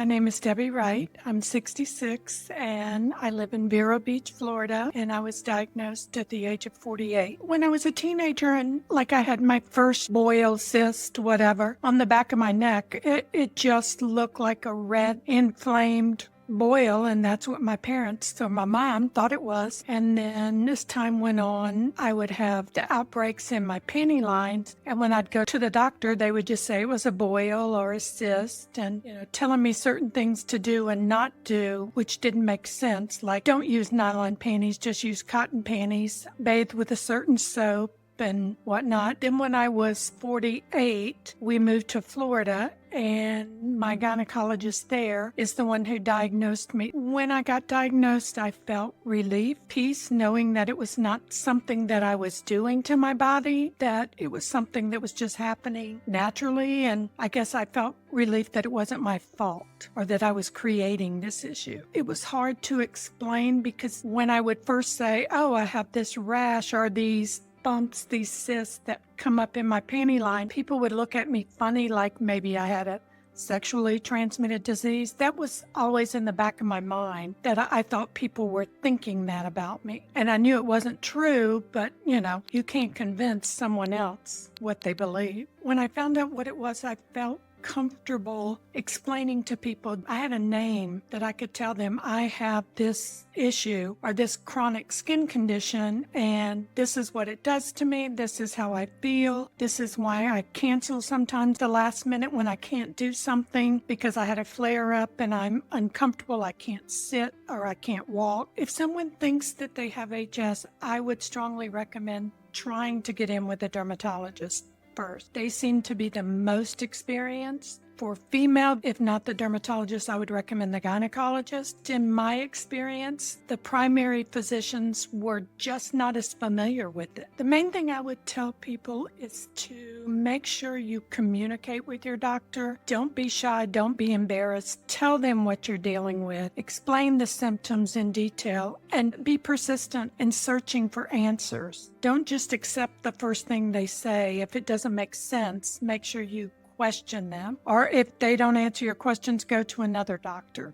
My name is Debbie Wright. I'm 66 and I live in Vero Beach, Florida, and I was diagnosed at the age of 48. When I was a teenager and I had my first boil, cyst, whatever, on the back of my neck, it just looked like a red inflamed boil, and that's what my parents or my mom thought it was. And then as time went on, I would have the outbreaks in my panty lines, and when I'd go to the doctor, they would just say it was a boil or a cyst, and telling me certain things to do and not do, which didn't make sense, like don't use nylon panties, just use cotton panties, bathe with a certain soap and whatnot. Then when I was 48, we moved to Florida, and my gynecologist there is the one who diagnosed me. When I got diagnosed, I felt relief, peace, knowing that it was not something that I was doing to my body, that it was something that was just happening naturally. And I guess I felt relief that it wasn't my fault or that I was creating this issue. It was hard to explain because when I would first say, oh, I have this rash or these bumps, these cysts that come up in my panty line, people would look at me funny, like maybe I had a sexually transmitted disease. That was always in the back of my mind, that I thought people were thinking that about me. And I knew it wasn't true, but you can't convince someone else what they believe. When I found out what it was, I felt comfortable explaining to people. I had a name that I could tell them, I have this issue or this chronic skin condition, and this is what it does to me. This is how I feel. This is why I cancel sometimes the last minute when I can't do something because I had a flare up and I'm uncomfortable. I can't sit or I can't walk. If someone thinks that they have HS, I would strongly recommend trying to get in with a dermatologist first. They seem to be the most experienced. For female, if not the dermatologist, I would recommend the gynecologist. In my experience, the primary physicians were just not as familiar with it. The main thing I would tell people is to make sure you communicate with your doctor. Don't be shy. Don't be embarrassed. Tell them what you're dealing with. Explain the symptoms in detail and be persistent in searching for answers. Don't just accept the first thing they say. If it doesn't make sense, make sure you question them, or if they don't answer your questions, go to another doctor.